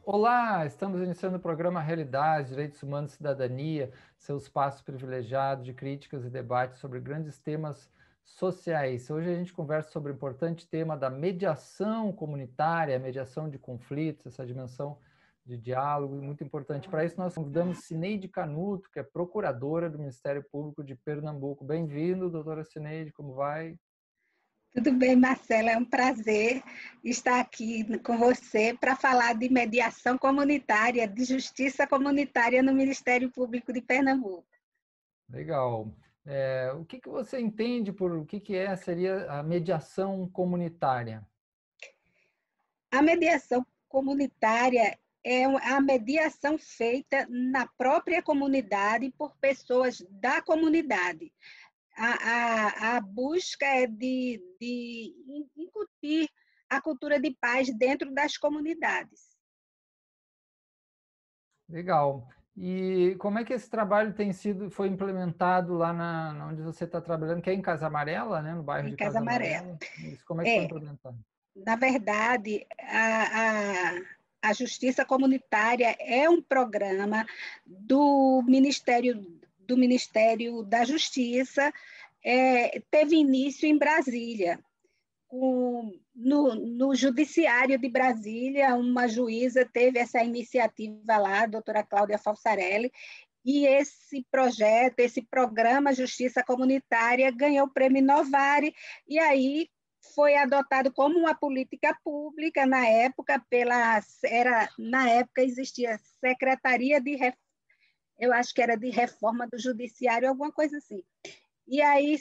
Olá, estamos iniciando o programa Realidade, Direitos Humanos e Cidadania, seu espaço privilegiado de críticas e debates sobre grandes temas sociais. Hoje a gente conversa sobre o importante tema da mediação comunitária, mediação de conflitos, essa dimensão de diálogo, muito importante. Para isso, nós convidamos Cineide Canuto, que é procuradora do Ministério Público de Pernambuco. Bem-vindo, doutora Cineide, como vai? Tudo bem, Marcela? É um prazer estar aqui com você para falar de mediação comunitária, de justiça comunitária no Ministério Público de Pernambuco. Legal. O que você entende por seria a mediação comunitária? A mediação comunitária é a mediação feita na própria comunidade por pessoas da comunidade. A busca é de incutir a cultura de paz dentro das comunidades. Legal. E como é que esse trabalho foi implementado lá onde você está trabalhando, que é em Casa Amarela, né? No bairro Em de Casa Casa Amarela. Amarela? Isso, como é que foi É, implementado? na verdade, a Justiça Comunitária é um programa do Ministério da Justiça, teve início em Brasília. No Judiciário de Brasília, uma juíza teve essa iniciativa lá, a doutora Cláudia Falsarelli, e esse projeto, esse programa Justiça Comunitária ganhou o prêmio Novare, e aí foi adotado como uma política pública na época, na época existia Secretaria eu acho que era de Reforma do Judiciário, alguma coisa assim. E aí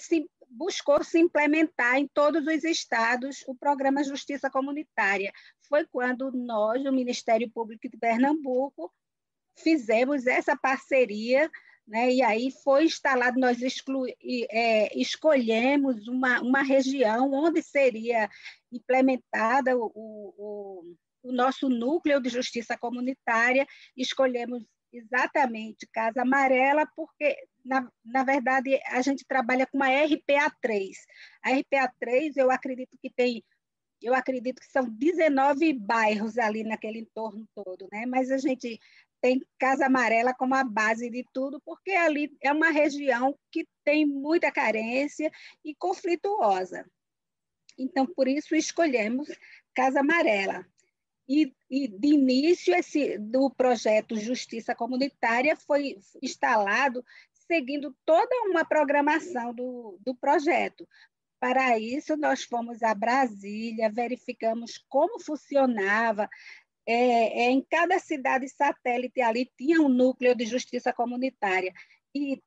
buscou se implementar em todos os estados o programa Justiça Comunitária. Foi quando nós, o Ministério Público de Pernambuco, fizemos essa parceria, né, e aí foi instalado, nós escolhemos uma região onde seria implementada o nosso núcleo de justiça comunitária, escolhemos exatamente Casa Amarela, porque, na verdade, a gente trabalha com a RPA3. A RPA3, eu acredito que são 19 bairros ali naquele entorno todo, né? Mas a gente tem Casa Amarela como a base de tudo, porque ali é uma região que tem muita carência e conflituosa. Então, por isso, escolhemos Casa Amarela. E de início, do projeto Justiça Comunitária foi instalado seguindo toda uma programação do projeto. Para isso, nós fomos a Brasília, verificamos como funcionava. Em cada cidade satélite ali tinha um núcleo de justiça comunitária. E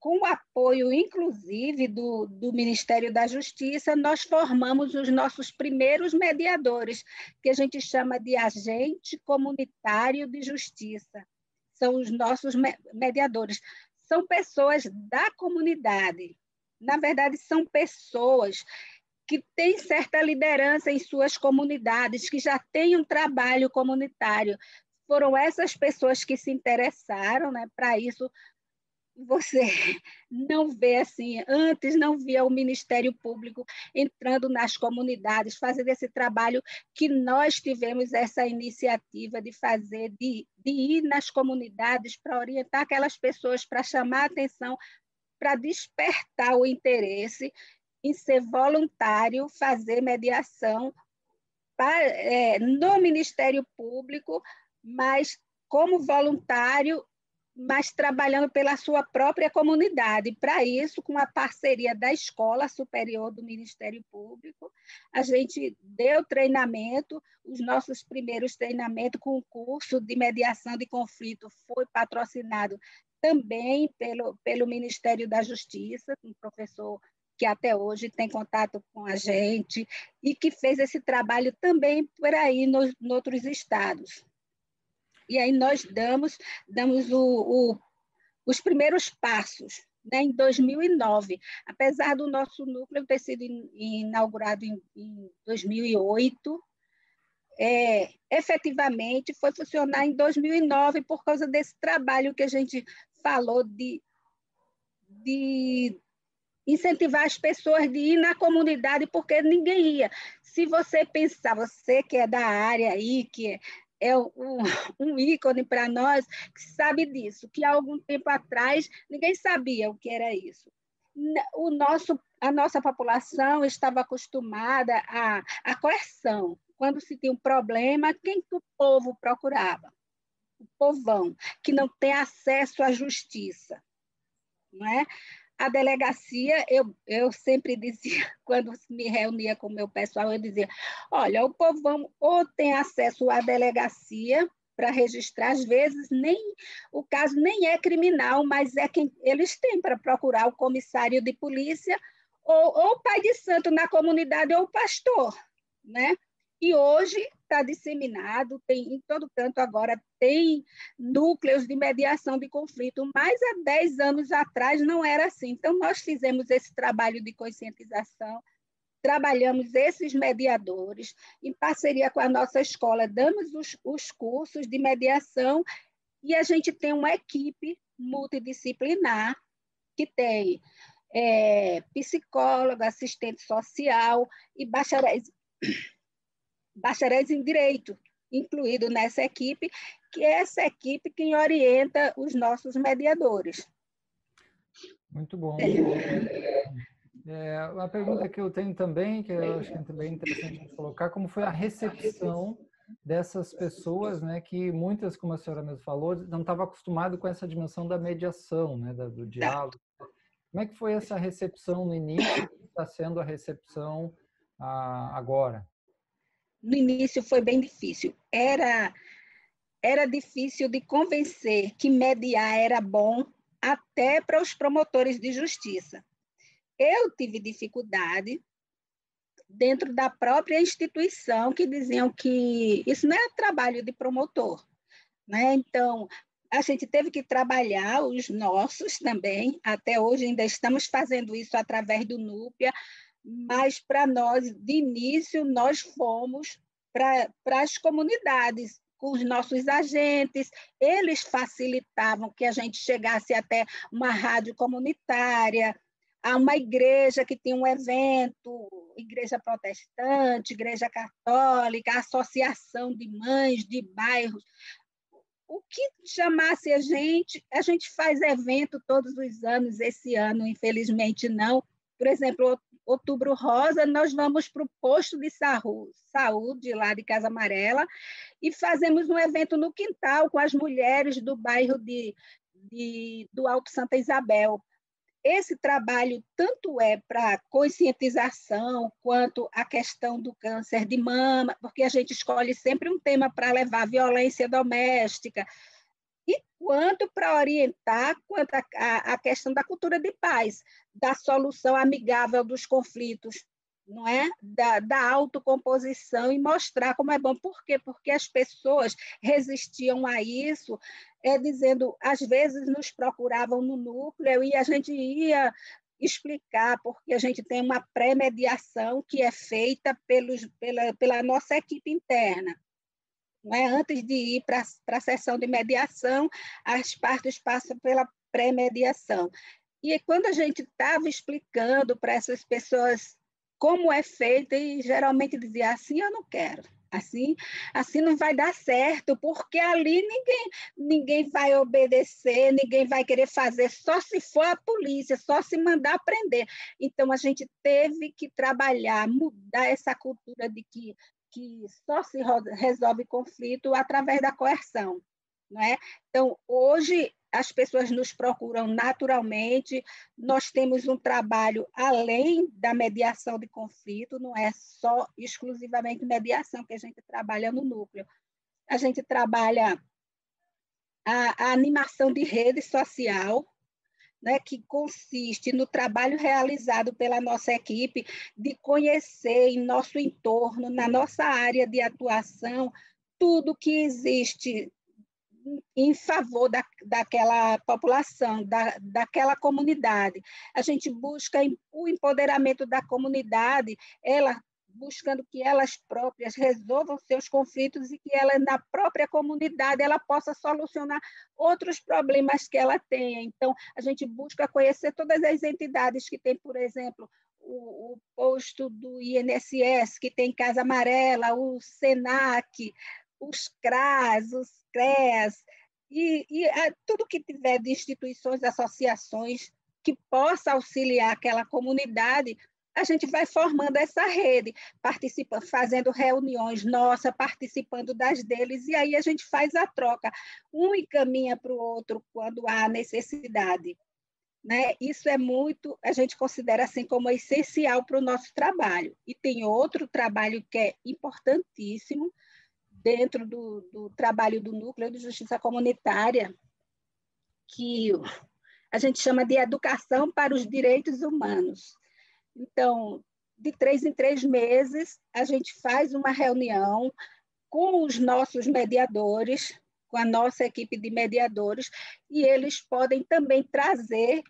com o apoio, inclusive, do Ministério da Justiça, nós formamos os nossos primeiros mediadores, que a gente chama de agente comunitário de justiça. São os nossos mediadores. São pessoas da comunidade. Na verdade, são pessoas que têm certa liderança em suas comunidades, que já têm um trabalho comunitário. Foram essas pessoas que se interessaram, né? Para isso, você não vê assim, antes não via o Ministério Público entrando nas comunidades, fazendo esse trabalho que nós tivemos essa iniciativa de fazer, de ir nas comunidades para orientar aquelas pessoas, para chamar a atenção, para despertar o interesse em ser voluntário, fazer mediação no Ministério Público, mas como voluntário, mas trabalhando pela sua própria comunidade. Para isso, com a parceria da Escola Superior do Ministério Público, a gente deu treinamento, os nossos primeiros treinamentos com o curso de mediação de conflito foi patrocinado também pelo Ministério da Justiça, um professor que até hoje tem contato com a gente e que fez esse trabalho também por aí nos outros estados. E aí nós damos os primeiros passos, né, em 2009. Apesar do nosso núcleo ter sido inaugurado em 2008, efetivamente foi funcionar em 2009 por causa desse trabalho que a gente falou de incentivar as pessoas de ir na comunidade, porque ninguém ia. Se você pensar, você que é da área aí, é um ícone para nós que sabe disso, que há algum tempo atrás ninguém sabia o que era isso. A nossa população estava acostumada à coerção. Quando se tinha um problema, quem que o povo procurava? O povão, que não tem acesso à justiça. Não é? A delegacia, eu sempre dizia, quando me reunia com o meu pessoal, eu dizia, olha, o povão ou tem acesso à delegacia para registrar, às vezes o caso nem é criminal, mas é quem eles têm para procurar o comissário de polícia ou o pai de santo na comunidade ou o pastor, né? E hoje está disseminado, tem em todo canto agora tem núcleos de mediação de conflito, mas há 10 anos atrás não era assim. Então, nós fizemos esse trabalho de conscientização, trabalhamos esses mediadores, em parceria com a nossa escola, damos os cursos de mediação e a gente tem uma equipe multidisciplinar que tem psicólogo, assistente social e bacharéis em direito, incluído nessa equipe, que é essa equipe quem orienta os nossos mediadores. Muito bom. Uma pergunta que eu tenho também, que eu acho que é também interessante colocar, como foi a recepção dessas pessoas, né, que muitas, como a senhora mesmo falou, não estavam acostumadas com essa dimensão da mediação, né, do diálogo. Como é que foi essa recepção no início e está sendo a recepção agora? No início foi bem difícil. Era difícil de convencer que mediar era bom até para os promotores de justiça. Eu tive dificuldade dentro da própria instituição que diziam que isso não é trabalho de promotor, né? Então, a gente teve que trabalhar os nossos também, até hoje ainda estamos fazendo isso através do Núpia, mas para nós, de início, nós fomos para as comunidades, com os nossos agentes, eles facilitavam que a gente chegasse até uma rádio comunitária, a uma igreja que tinha um evento, igreja protestante, igreja católica, associação de mães de bairros. O que chamasse a gente faz evento todos os anos, esse ano, infelizmente, não. Por exemplo, Outubro Rosa, nós vamos para o posto de saúde, lá de Casa Amarela, e fazemos um evento no quintal com as mulheres do bairro do Alto Santa Isabel. Esse trabalho tanto é para conscientização quanto a questão do câncer de mama, porque a gente escolhe sempre um tema para levar violência doméstica, e quanto para orientar quanto a questão da cultura de paz, da solução amigável dos conflitos, não é? Da autocomposição e mostrar como é bom. Por quê? Porque as pessoas resistiam a isso, dizendo, às vezes nos procuravam no núcleo e a gente ia explicar, porque a gente tem uma pré-mediação que é feita pela nossa equipe interna. Não é? Antes de ir para a sessão de mediação, as partes passam pela pré-mediação. E quando a gente estava explicando para essas pessoas como é feita, e geralmente dizia assim, eu não quero, assim não vai dar certo, porque ali ninguém vai obedecer, ninguém vai querer fazer, só se for a polícia, só se mandar prender. Então, a gente teve que trabalhar, mudar essa cultura de que só se resolve conflito através da coerção, não é? Então, hoje, as pessoas nos procuram naturalmente, nós temos um trabalho além da mediação de conflito, não é só exclusivamente mediação que a gente trabalha no núcleo. A gente trabalha a animação de rede social, né, que consiste no trabalho realizado pela nossa equipe de conhecer em nosso entorno, na nossa área de atuação, tudo que existe em favor daquela população, daquela comunidade. A gente busca o empoderamento da comunidade, buscando que elas próprias resolvam seus conflitos e que ela, na própria comunidade, ela possa solucionar outros problemas que ela tenha. Então, a gente busca conhecer todas as entidades que têm, por exemplo, o posto do INSS, que tem Casa Amarela, o SENAC, os CRAS, os CREAS, tudo que tiver de instituições, associações que possa auxiliar aquela comunidade, a gente vai formando essa rede, participando, fazendo reuniões nossas, participando das deles, e aí a gente faz a troca. Um encaminha para o outro quando há necessidade. Né? Isso é muito, a gente considera assim como essencial para o nosso trabalho. E tem outro trabalho que é importantíssimo dentro do trabalho do Núcleo de Justiça Comunitária, que a gente chama de educação para os direitos humanos. Então, de 3 em 3 meses, a gente faz uma reunião com os nossos mediadores, com a nossa equipe de mediadores, e eles podem também trazer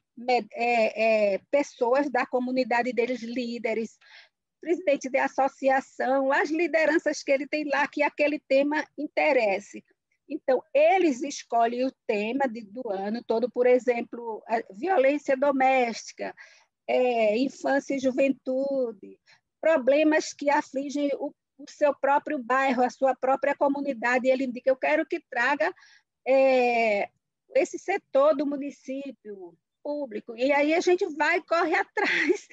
pessoas da comunidade deles, líderes, presidente de associação, as lideranças que ele tem lá, que aquele tema interesse. Então, eles escolhem o tema do ano todo, por exemplo, a violência doméstica, infância e juventude, problemas que afligem o seu próprio bairro, a sua própria comunidade. Ele indica, eu quero que traga esse setor do município público. E aí a gente vai, corre atrás.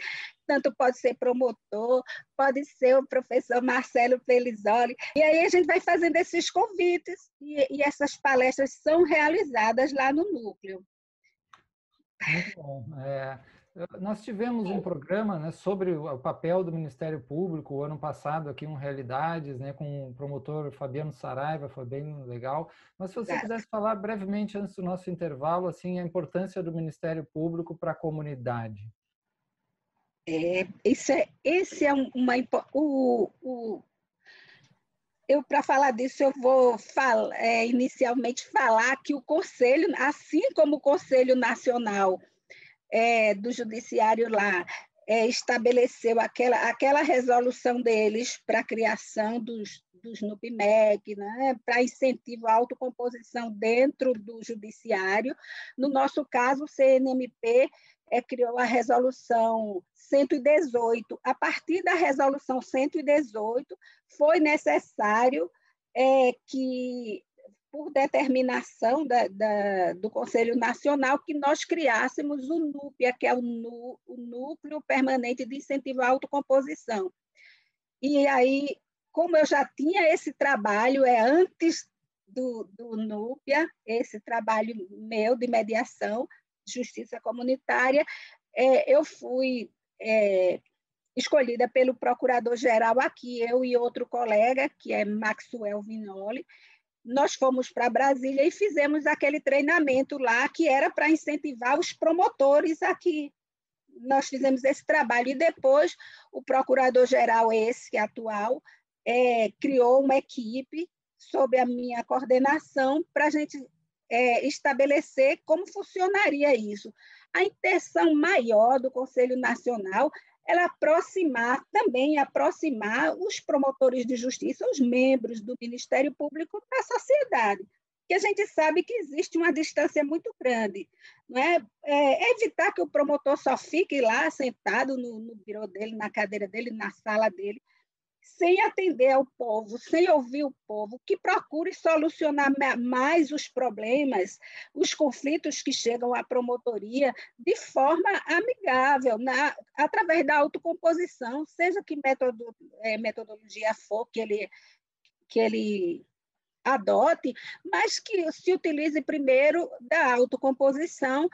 Tanto pode ser promotor, pode ser o professor Marcelo Pelizoli. E aí a gente vai fazendo esses convites e essas palestras são realizadas lá no núcleo. Muito bom. Nós tivemos um programa, né, sobre o papel do Ministério Público o ano passado aqui, Realidades, né, com o promotor Fabiano Saraiva, foi bem legal. Mas se você pudesse falar brevemente antes do nosso intervalo, assim, a importância do Ministério Público para a comunidade. Esse é para falar disso, eu vou inicialmente falar que o Conselho, assim como o Conselho Nacional do Judiciário lá, estabeleceu aquela resolução deles para a criação dos NUPMEC, né, para incentivo à autocomposição dentro do Judiciário. No nosso caso, o CNMP criou a resolução 118. A partir da resolução 118, foi necessário que, por determinação do Conselho Nacional, que nós criássemos o NUPIA, que é o Núcleo Permanente de Incentivo à Autocomposição. E aí, como eu já tinha esse trabalho, antes do NUPIA, esse trabalho meu de mediação, justiça comunitária, eu fui escolhida pelo procurador-geral aqui, eu e outro colega, que é Maxwell Vinoli. Nós fomos para Brasília e fizemos aquele treinamento lá, que era para incentivar os promotores aqui. Nós fizemos esse trabalho, e depois o procurador-geral, esse atual, criou uma equipe sob a minha coordenação para a gente estabelecer como funcionaria isso. A intenção maior do Conselho Nacional era aproximar os promotores de justiça, os membros do Ministério Público da sociedade, que a gente sabe que existe uma distância muito grande. Não é? Evitar que o promotor só fique lá sentado no birô dele, na cadeira dele, na sala dele, sem atender ao povo, sem ouvir o povo, que procure solucionar mais os problemas, os conflitos que chegam à promotoria de forma amigável, através da autocomposição, seja que metodologia for que ele adote, mas que se utilize primeiro da autocomposição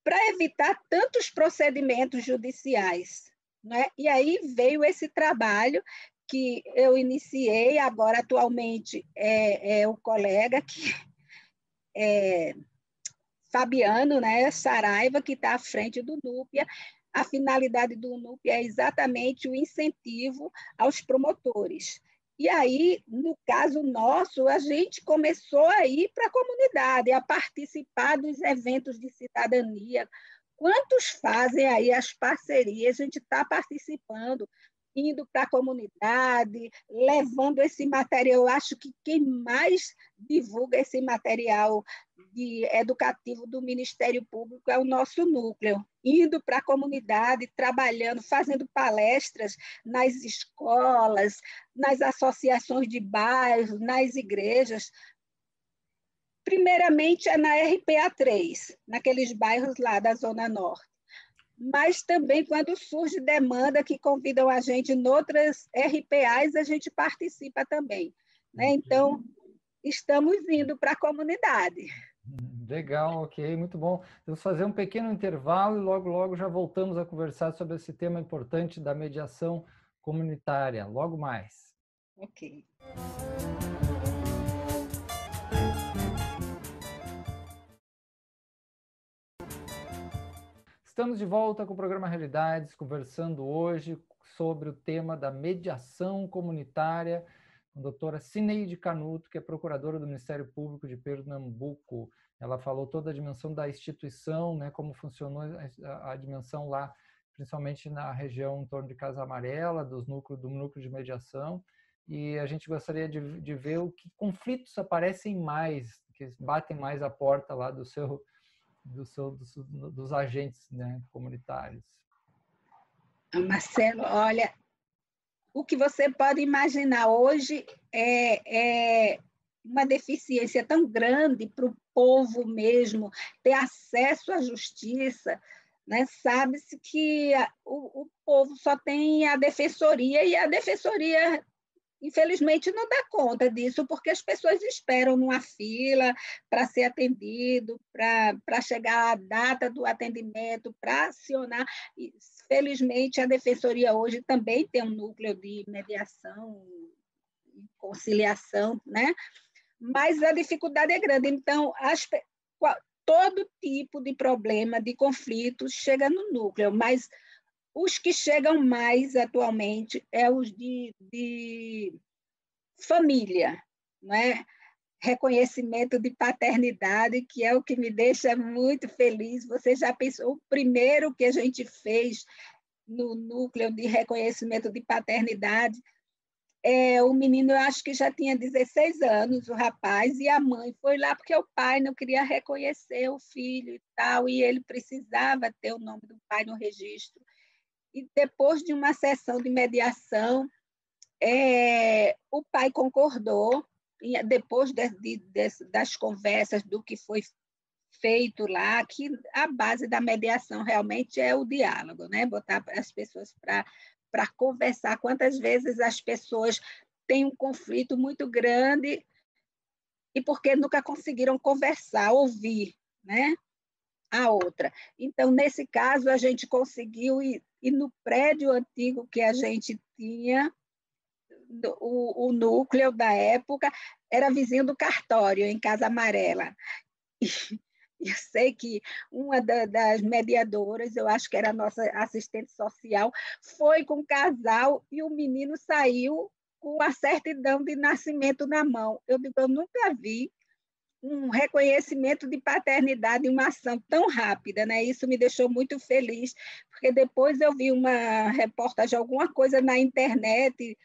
para evitar tantos procedimentos judiciais. Né? E aí veio esse trabalho que eu iniciei, agora atualmente é o colega que Fabiano, né, Saraiva, que está à frente do NUPIA. A finalidade do NUPIA é exatamente o incentivo aos promotores. E aí, no caso nosso, a gente começou a ir para a comunidade, a participar dos eventos de cidadania. Quantos fazem aí as parcerias? A gente está participando, indo para a comunidade, levando esse material. Eu acho que quem mais divulga esse material educativo do Ministério Público é o nosso núcleo, indo para a comunidade, trabalhando, fazendo palestras nas escolas, nas associações de bairros, nas igrejas. Primeiramente é na RPA3, naqueles bairros lá da Zona Norte. Mas também quando surge demanda que convidam a gente em outras RPAs, a gente participa também, né? Então, estamos indo para a comunidade. Legal, ok, muito bom. Vamos fazer um pequeno intervalo e logo já voltamos a conversar sobre esse tema importante da mediação comunitária. Logo mais. Ok. Estamos de volta com o programa Realidades, conversando hoje sobre o tema da mediação comunitária com a doutora Cineide Canuto, que é procuradora do Ministério Público de Pernambuco. Ela falou toda a dimensão da instituição, né, como funcionou a dimensão lá, principalmente na região em torno de Casa Amarela, do núcleo de mediação, e a gente gostaria de ver o que conflitos aparecem mais, que batem mais a porta lá dos agentes, né, comunitários. Marcelo, olha, o que você pode imaginar hoje é uma deficiência tão grande para o povo mesmo ter acesso à justiça, né? Sabe-se que o povo só tem a defensoria, e a defensoria, infelizmente, não dá conta disso, porque as pessoas esperam numa fila para ser atendido, para chegar a data do atendimento, para acionar. E, felizmente, a defensoria hoje também tem um núcleo de mediação e conciliação, né? Mas a dificuldade é grande. Então, todo tipo de problema, de conflito, chega no núcleo, mas os que chegam mais atualmente é os de família, não é? Reconhecimento de paternidade, que é o que me deixa muito feliz. Você já pensou, o primeiro que a gente fez no núcleo de reconhecimento de paternidade, o menino, eu acho que já tinha 16 anos, o rapaz, e a mãe foi lá porque o pai não queria reconhecer o filho e tal, e ele precisava ter o nome do pai no registro. E depois de uma sessão de mediação, o pai concordou, e depois das conversas do que foi feito lá, que a base da mediação realmente é o diálogo, né? Botar as pessoas para conversar. Quantas vezes as pessoas têm um conflito muito grande e porque nunca conseguiram conversar, ouvir, né? A outra. Então, nesse caso, a gente conseguiu ir no prédio antigo que a gente tinha, o núcleo da época era vizinho do cartório, em Casa Amarela. E eu sei que uma das mediadoras, eu acho que era a nossa assistente social, foi com o casal e o menino saiu com a certidão de nascimento na mão. Eu digo, eu nunca vi um reconhecimento de paternidade em uma ação tão rápida, né? Isso me deixou muito feliz, porque depois eu vi uma reportagem, alguma coisa na internet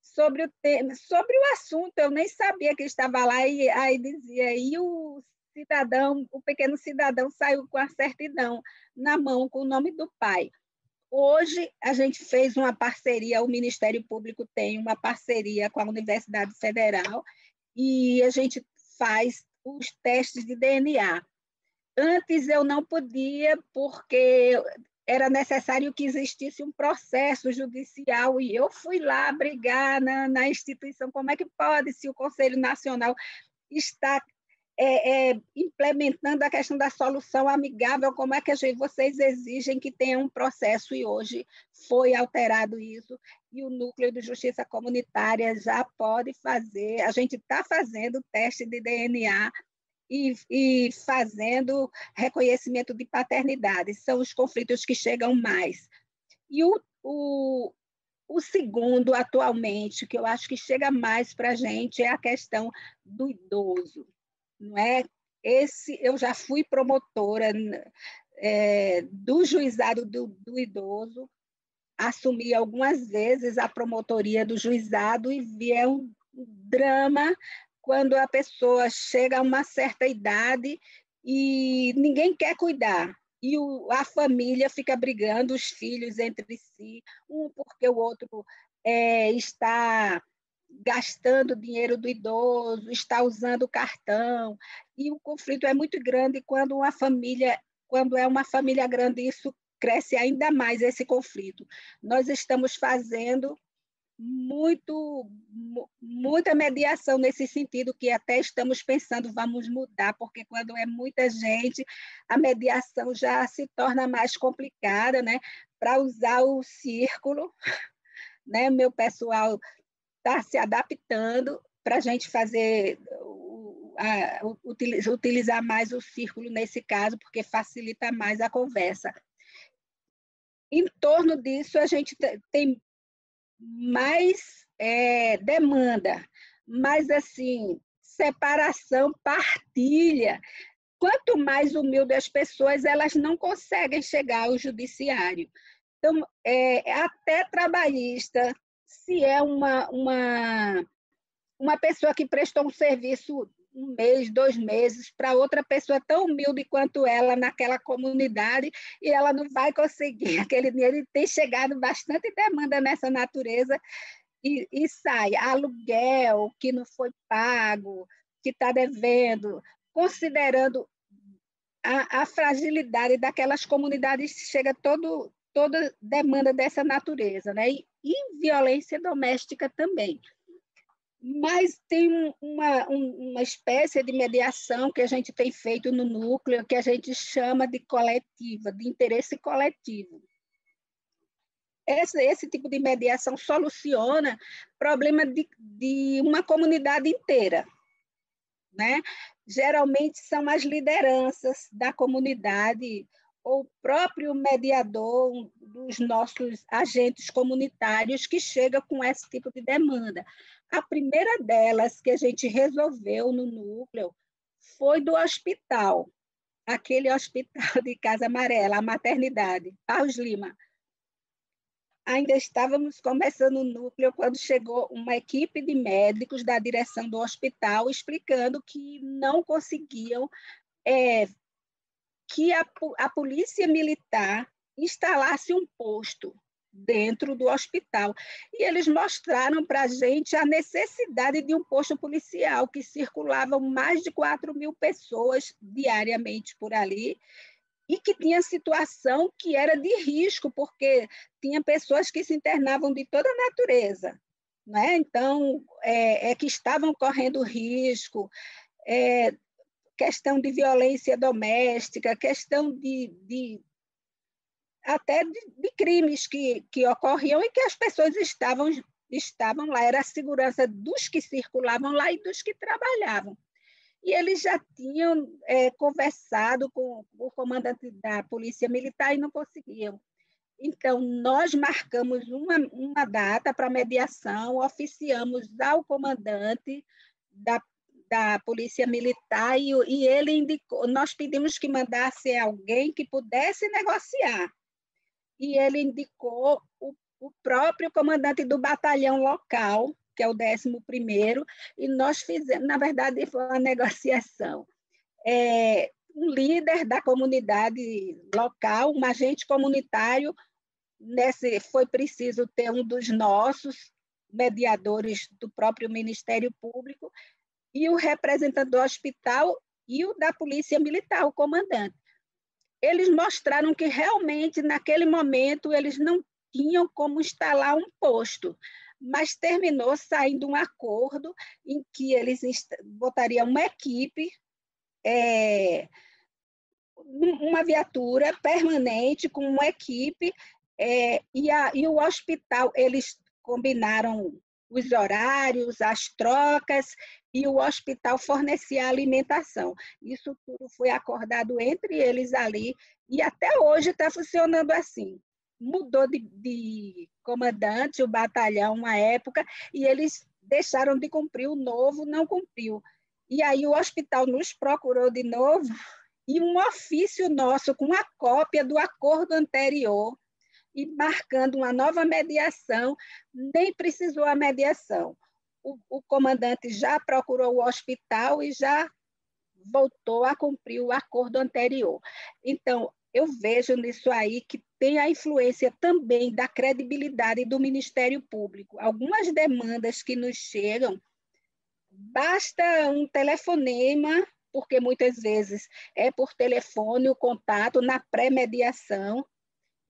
sobre o tema, sobre o assunto, eu nem sabia que estava lá, e aí dizia, e o pequeno cidadão saiu com a certidão na mão, com o nome do pai. Hoje, a gente fez uma parceria, o Ministério Público tem uma parceria com a Universidade Federal, e a gente faz os testes de DNA. Antes eu não podia, porque era necessário que existisse um processo judicial, e eu fui lá brigar na instituição. Como é que pode, se o Conselho Nacional está implementando a questão da solução amigável, como é que vocês exigem que tenha um processo? E hoje foi alterado isso, e o Núcleo de Justiça Comunitária já pode fazer, a gente está fazendo o teste de DNA e fazendo reconhecimento de paternidade. São os conflitos que chegam mais. E o segundo, atualmente, que eu acho que chega mais para a gente, é a questão do idoso. Não é? Eu já fui promotora do juizado do idoso, assumi algumas vezes a promotoria do juizado e vi um drama quando a pessoa chega a uma certa idade e ninguém quer cuidar. E a família fica brigando, os filhos entre si, um porque o outro está gastando dinheiro do idoso, está usando o cartão, e o conflito é muito grande quando é uma família grande, isso cresce ainda mais esse conflito. Nós estamos fazendo muita mediação nesse sentido, que até estamos pensando, vamos mudar, porque quando é muita gente, a mediação já se torna mais complicada, né? Para usar o círculo, né? Meu pessoal está se adaptando para a gente fazer, utilizar mais o círculo nesse caso, porque facilita mais a conversa. Em torno disso, a gente tem mais demanda, mais assim, separação, partilha. Quanto mais humilde as pessoas, elas não conseguem chegar ao judiciário. Então, até trabalhista, se é uma pessoa que prestou um serviço 1 mês, 2 meses, para outra pessoa tão humilde quanto ela naquela comunidade, e ela não vai conseguir aquele dinheiro, e tem chegado bastante demanda nessa natureza, e sai aluguel que não foi pago, que está devendo, considerando a fragilidade daquelas comunidades, chega toda demanda dessa natureza, né? E violência doméstica também. Mas tem uma espécie de mediação que a gente tem feito no núcleo, que a gente chama de coletiva, de interesse coletivo. Esse tipo de mediação soluciona problema de uma comunidade inteira, né? Geralmente são as lideranças da comunidade ou o próprio mediador dos nossos agentes comunitários que chega com esse tipo de demanda. A primeira delas que a gente resolveu no núcleo foi do hospital, aquele hospital de Casa Amarela, a maternidade, Barros Lima. Ainda estávamos começando o núcleo quando chegou uma equipe de médicos da direção do hospital explicando que não conseguiam que a polícia militar instalasse um posto dentro do hospital. E eles mostraram para a gente a necessidade de um posto policial, que circulavam mais de 4.000 pessoas diariamente por ali, e que tinha situação que era de risco, porque tinha pessoas que se internavam de toda a natureza, né? Então, que estavam correndo risco, questão de violência doméstica, questão até de crimes que ocorriam e que as pessoas estavam lá, era a segurança dos que circulavam lá e dos que trabalhavam. E eles já tinham conversado com o comandante da Polícia Militar e não conseguiam. Então, nós marcamos uma data para mediação, oficiamos ao comandante da Polícia Militar e ele indicou, nós pedimos que mandasse alguém que pudesse negociar. E ele indicou o próprio comandante do batalhão local, que é o 11º, e nós fizemos, na verdade, foi uma negociação. Um líder da comunidade local, um agente comunitário, foi preciso ter um dos nossos mediadores do próprio Ministério Público, e o representante do hospital e o da Polícia Militar, o comandante. Eles mostraram que realmente, naquele momento, eles não tinham como instalar um posto, mas terminou saindo um acordo em que eles botariam uma equipe, uma viatura permanente com uma equipe, e o hospital, eles combinaram os horários, as trocas, e o hospital fornecia a alimentação. Isso tudo foi acordado entre eles ali, e até hoje está funcionando assim. Mudou de comandante o batalhão uma época, e eles deixaram de cumprir, o novo não cumpriu. E aí o hospital nos procurou de novo, e um ofício nosso com a cópia do acordo anterior, e marcando uma nova mediação, nem precisou a mediação. O comandante já procurou o hospital e já voltou a cumprir o acordo anterior. Então, eu vejo nisso aí que tem a influência também da credibilidade do Ministério Público. Algumas demandas que nos chegam, basta um telefonema, porque muitas vezes é por telefone o contato na pré-mediação,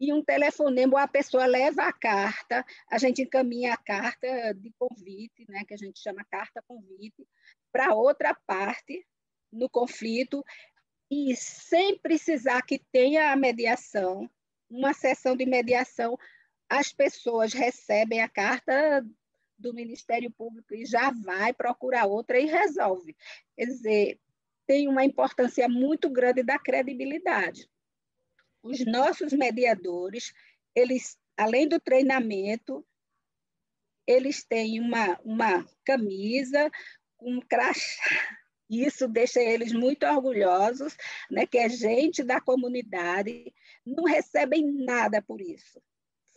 e um telefonema, a pessoa leva a carta, a gente encaminha a carta de convite, né, que a gente chama carta convite, para outra parte no conflito, e sem precisar que tenha a mediação, uma sessão de mediação, as pessoas recebem a carta do Ministério Público e já vai procurar outra e resolve. Quer dizer, tem uma importância muito grande da credibilidade. Os nossos mediadores, eles, além do treinamento, eles têm uma camisa, um crachá. Isso deixa eles muito orgulhosos, né, que é gente da comunidade, não recebem nada por isso,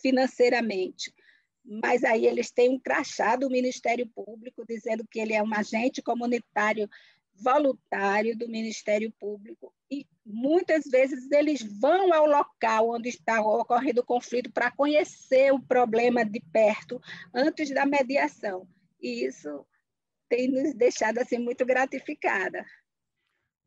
financeiramente. Mas aí eles têm um crachá do Ministério Público dizendo que ele é um agente comunitário voluntário do Ministério Público, e muitas vezes eles vão ao local onde está ocorrendo o conflito para conhecer o problema de perto antes da mediação. E isso tem nos deixado assim muito gratificada.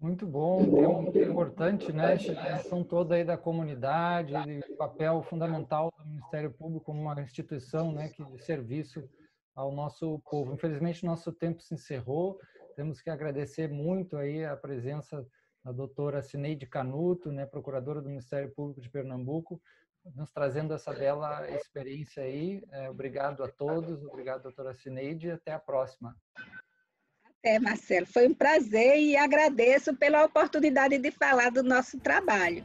Muito bom, um tema muito importante, né? Essa dimensão toda aí da comunidade, o papel fundamental do Ministério Público como uma instituição, né, que de serviço ao nosso povo. Infelizmente, nosso tempo se encerrou. Temos que agradecer muito aí a presença da doutora Cineide Canuto, né, procuradora do Ministério Público de Pernambuco, nos trazendo essa bela experiência aí. Obrigado a todos, obrigado, doutora Cineide, e até a próxima. Marcelo, foi um prazer e agradeço pela oportunidade de falar do nosso trabalho.